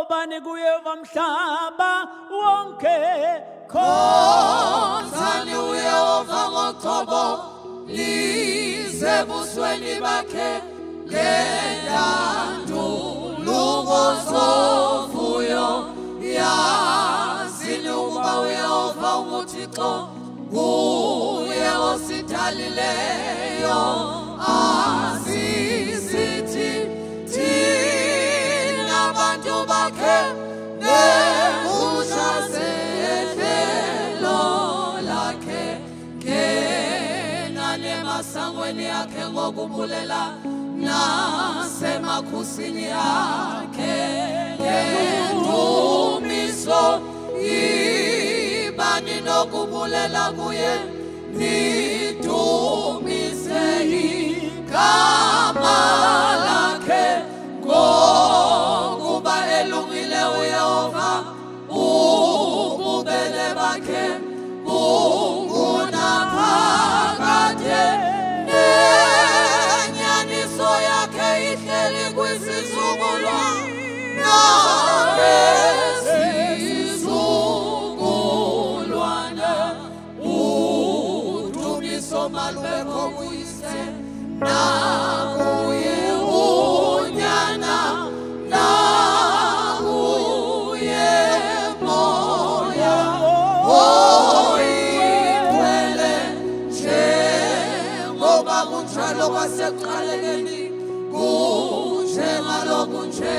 obani kuyeva mhlaba wonke Khonzani uYehova ngoqobo lize busweni bakhe ngendanduluko zovuyo yazini ukuba uYehova uThixo nguye osidalileyo asisithi thina bantu bakhe nebusha sehlelo lakhe ngena emasangweni akhe ngokubulela nasemakhusini akhe ngendumiso ibani nokubulela kuye nidumise igama lakhe ngokuba elungile uYehova ububele bakhe bungunaphakade nenyaniso yakhe ihleli kwisizukulwana ngezizukulwana udumiso malubekho kuyise nakuye unyana nakuye moya oyigcwele njengoba kunjalo kwasekuqalekeni kunjengaloku nje